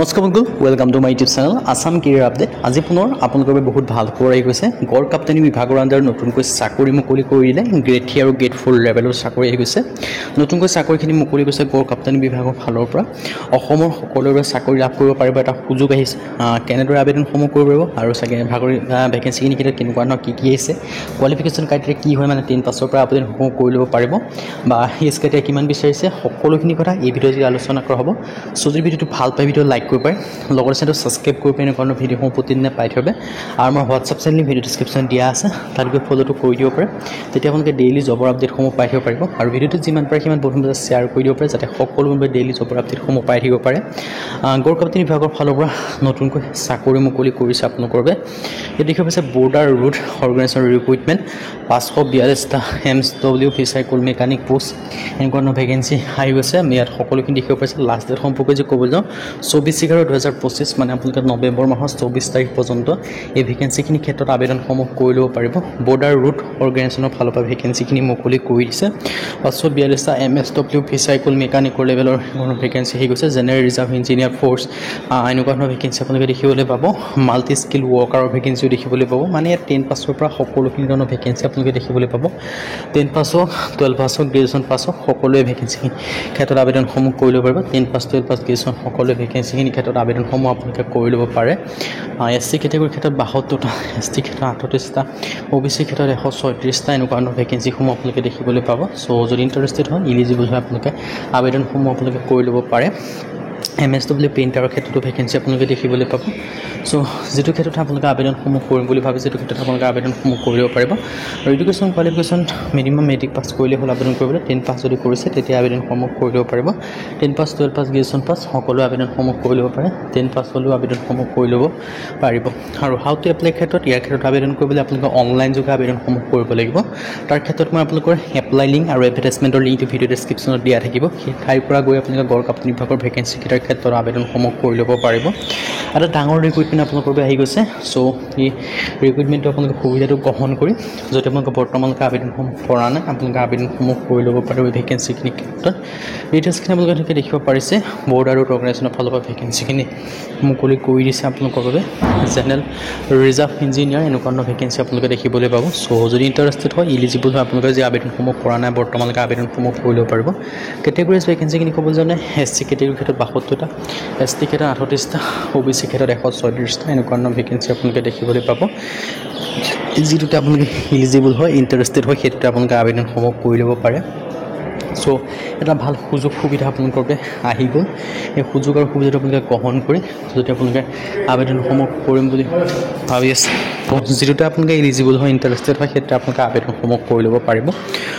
নমস্কাৰ বন্ধু, welcome to my YouTube channel Assam career update. আজি পুনৰ আপোনালোকৰ বাবে বহুত ভাল খবৰ আহি গৈছে। গড় কাপ্তানি বিভাগৰ আণ্ডাৰত নতুনকৈ চাকৰি মুকলি কৰি দিলে। গ্ৰেড 3 আৰু গ্ৰেড 4 লেভেলৰ চাকৰি আহি গৈছে। নতুনকৈ চাকৰিখিনি মুকলি গৈছে গড় কাপ্তানি বিভাগৰ ফালৰ পৰা। অসমৰ সকলোৰে চাকৰি লাভ কৰিব পাৰিব এটা সুযোগ আহিছে। কেনেদৰে আবেদনসমূহ কৰিব পাৰিব আৰু চাগে ভেকেঞ্চিখিনি কেনেকুৱা ধৰণৰ কি আহিছে, কোৱালিফিকেশ্যন ক্ৰাইটেৰিয়া কি হয়, মানে 10 পাছৰ পৰা আবেদনসমূহ কৰি ল'ব পাৰিব বা এজ ক্ৰাইটেৰিয়া কিমান বিচাৰিছে, সকলোখিনি কথা এই ভিডিঅ'ত আলোচনা কৰা হ'ব। চ' যদি ভিডিঅ'টো ভাল পায় ভিডিঅ' লাইক কৰিব পাৰে, লগতে চেনেলটো ছাবস্ক্ৰাইব কৰিব পাৰে, এনেকুৱা ভিডিঅ'সমূহ প্ৰতিদিনে পাই থ'ব। আৰু আমাৰ হোৱাটছআপ চেনেল ভিডিঅ' ডিছক্ৰিপশ্যন দিয়া আছে, তাত গৈ ফ'ল'টো কৰি দিব পাৰে। তেতিয়া আপোনালোকে ডেইলি জবৰ আপডেটসমূহ পাই থাকিব পাৰিব। আৰু ভিডিঅ'টো যিমান পাৰে সিমান বন্ধুৰ মাজত শ্বেয়াৰ কৰি দিব পাৰে, যাতে সকলো কোনোবাই ডেইলি জবৰ আপডেটসমূহ পাই থাকিব পাৰে। গড় কাপ্তানি বিভাগৰ ফালৰ পৰা নতুনকৈ চাকৰি মুকলি কৰিছে আপোনালোকৰ বাবে। এই দেখিব পাইছে বৰ্ডাৰ ৰোড অৰ্গেনাইজেশ্যন ৰিক্ৰুইটমেণ্ট 542টা MSW ফিচাৰী কুল মেকানিক পোষ্ট, এনেকুৱা ধৰণৰ ভেকেঞ্চি আহি গৈছে। ইয়াত সকলোখিনি দেখিব পাইছে। লাষ্ট ডেট সম্পৰ্কে যে ক'ব যাওঁ 24/11/2025, মানে আপোনালোকে নৱেম্বৰ মাহৰ 24 তাৰিখ পৰ্যন্ত এই ভেকেঞ্চিখিনিৰ ক্ষেত্ৰত আবেদনসমূহ কৰি ল'ব পাৰিব। বৰ্ডাৰ ৰোড অৰ্গেনাইজেশ্যনৰ ফালৰ পৰা ভেকেঞ্চিখিনি মুকলি কৰি দিছে। 542টা MSW ফিচাৰী কুল মেকানিকৰ লেভেলৰ ভেকেঞ্চি আহি গৈছে। জেনেৰেল ৰিজাৰ্ভ ইঞ্জিনিয়াৰ ফ'ৰ্চ, এনেকুৱা ধৰণৰ ভেকেঞ্চি আপোনালোকে দেখিবলৈ পাব। মাল্টি স্কিল ৱৰ্কাৰৰ ভেকেঞ্চিও দেখিবলৈ পাব। মানে ইয়াত 10 পাছৰ পৰা সকলোখিনি ধৰণৰ ভেকেঞ্চি আপোনালোকে দেখিবলৈ পাব। 10 পাছ হওক, 12 পাছ হওক, গ্ৰেজুৱেশ্যন পাছ হওক, সকলোৱে ভেকেঞ্চি ক্ষেত্ৰত আবেদনসমূহ কৰি ল'ব পাৰিব। 10 পাছ, 12 পাছ, গ্ৰেজুৱেশ্যন সকলোৱে ভেকেঞ্চিখিনিৰ ক্ষেত্ৰত আবেদনসমূহ আপোনালোকে কৰি ল'ব পাৰে। SC কেটেগৰীৰ ক্ষেত্ৰত 72টা, ST ক্ষেত্ৰত 38টা, OBC ক্ষেত্ৰত 136টা, এনেকুৱা ধৰণৰ ভেকেঞ্চিসমূহ আপোনালোকে দেখিবলৈ পাব। চ' যদি ইণ্টাৰেষ্টেড হয়, ইলিজিবল হয়, আপোনালোকে আবেদনসমূহ আপোনালোকে কৰি ল'ব পাৰে। MSW পেইণ্টাৰৰ ক্ষেত্ৰতো ভেকেঞ্চি আপোনালোকে দেখিবলৈ পাব। চ' যিটো ক্ষেত্ৰত আপোনালোকে আবেদনসমূহ কৰিম বুলি ভাবিছে, সেইটো ক্ষেত্ৰত আপোনালোকে আবেদনসমূহ কৰিব পাৰিব। আৰু education qualification minimum matric pass কৰিলে হ'ল আবেদন কৰিবলৈ। 10 পাছ যদি কৰিছে তেতিয়া আবেদনসমূহ কৰি ল'ব পাৰিব। 10 পাছ, 12 পাছ, গ্ৰেজুৱেশ্যন পাছ সকলোৱে আবেদনসমূহ কৰি ল'ব পাৰে। 10 পাছ হ'লেও আবেদনসমূহ কৰি ল'ব পাৰিব। আৰু হাউ টু এপ্লাই ক্ষেত্ৰত, ইয়াৰ ক্ষেত্ৰত আবেদন কৰিবলৈ আপোনালোকে অনলাইন যোগে আবেদনসমূহ কৰিব লাগিব। তাৰ ক্ষেত্ৰত মই আপোনালোকৰ এপ্লাই লিংক আৰু এডভাৰটাইজমেণ্টৰ লিংকটো ভিডিঅ' ডিছক্ৰিপশ্যনত দিয়া থাকিব। সেই ঠাইৰ পৰা গৈ আপোনালোকে গড় কাপ্তানি বিভাগৰ ভেকেঞ্চি কেইটাৰ ক্ষেত্ৰত আবেদনসমূহ কৰি ল'ব পাৰিব। এটা ডাঙৰ ৰিক্ৰুইটমেণ্ট আপোনালোকৰ বাবে আহি গৈছে। চ' এই ৰিক্ৰুইটমেণ্টটো আপোনালোকে সুবিধাটো গ্ৰহণ কৰি, যদি আপোনালোকে বৰ্তমানলৈকে আবেদনসমূহ কৰা নাই, আপোনালোকে আবেদনসমূহ কৰি ল'ব পাৰিব এই ভেকেঞ্চিখিনিৰ ক্ষেত্ৰত। ডিটেইলছখিনি আপোনালোকে দেখিব পাৰিছে। বৰ্ডাৰ ৰোড অৰ্গেনাইজেশ্যনৰ ফালৰ পৰা ভেকেঞ্চিখিনি মুকলি কৰি দিছে আপোনালোকৰ বাবে। জেনেৰেল ৰিজাৰ্ভ ইঞ্জিনিয়াৰ, এনেকুৱা ধৰণৰ ভেকেঞ্চি আপোনালোকে দেখিবলৈ পাব। চ' যদি ইণ্টাৰেষ্টেড হয়, ইলিজিবল হয়, আপোনালোকে যে আবেদনসমূহ কৰা নাই বৰ্তমানলৈকে আবেদনসমূহ কৰি ল'ব পাৰিব। কেটেগৰিজ ভেকেঞ্চিখিনি ক'বলৈ যাওঁতে SC কেটেগৰীৰ ক্ষেত্ৰত 72টা, ST ক্ষেত্ৰত 38টা, OBC ক্ষেত্ৰত 136টা, এনেকুৱা ধৰণৰ ভেকেঞ্চি আপোনালোকে দেখিবলৈ পাব। যিটোতে আপোনালোকে ইলিজিবল হয়, ইণ্টাৰেষ্টেড হয়, সেইটোতে আপোনালোকে আবেদনসমূহ কৰি ল'ব পাৰে। চ' এটা ভাল সুযোগ সুবিধা আপোনালোকৰ বাবে আহি গ'ল। এই সুযোগ আৰু সুবিধাটো আপোনালোকে গ্ৰহণ কৰি, যদি আপোনালোকে আবেদনসমূহ কৰিম বুলি ভাবি আছে, যিটোতে আপোনালোকে ইলিজিবল হয়, ইণ্টাৰেষ্টেড হয়, সেইটোতে আপোনালোকে আবেদনসমূহ কৰি ল'ব পাৰিব।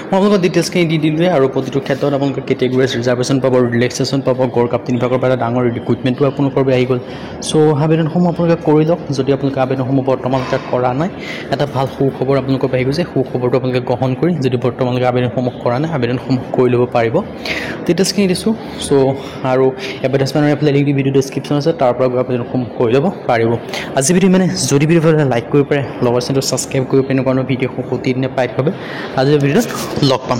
মই আপোনালোকৰ ডিটেইলছখিনি দি দিলোঁৱে। আৰু প্ৰতিটো ক্ষেত্ৰত আপোনালোকে কেটেগৰিজ ৰিজাৰ্ভেশ্যন পাব, ৰিলেক্সেশ্যন পাব। গড় কাপ্তানি বিভাগৰ পৰা এটা ডাঙৰ ৰিক্ৰুইটমেণ্টো আপোনালোকৰ বাবে আহি গ'ল। চ' আবেদনসমূহ আপোনালোকে কৰি লওক। যদি আপোনালোকে আবেদনসমূহ বৰ্তমানলৈকে কৰা নাই, এটা ভাল সুখবৰ আপোনালোকৰ বাবে আহি গৈছে। সুখবৰটো আপোনালোকে গ্ৰহণ কৰি, যদি বৰ্তমানলৈকে আবেদনসমূহ কৰা নাই, আবেদনসমূহ কৰি ল'ব পাৰিব। ডিটেইলছখিনি দিছোঁ। চ' আৰু advertisement apply link video' description আছে, তাৰ পৰা গৈ আবেদনসমূহ কৰি ল'ব পাৰিব। আজি ভিডিঅ' মানে যদি ভিডিঅ' ভাল লাইক কৰিব পাৰে, লগৰ চেনেলটো ছাবস্ক্ৰাইব কৰিব পাৰে, এনেকুৱা ধৰণৰ ভিডিঅ'সমূহ প্ৰতিদিনে পাই থাকিব। আজিৰ ভিডিঅ'ত লগ পাম।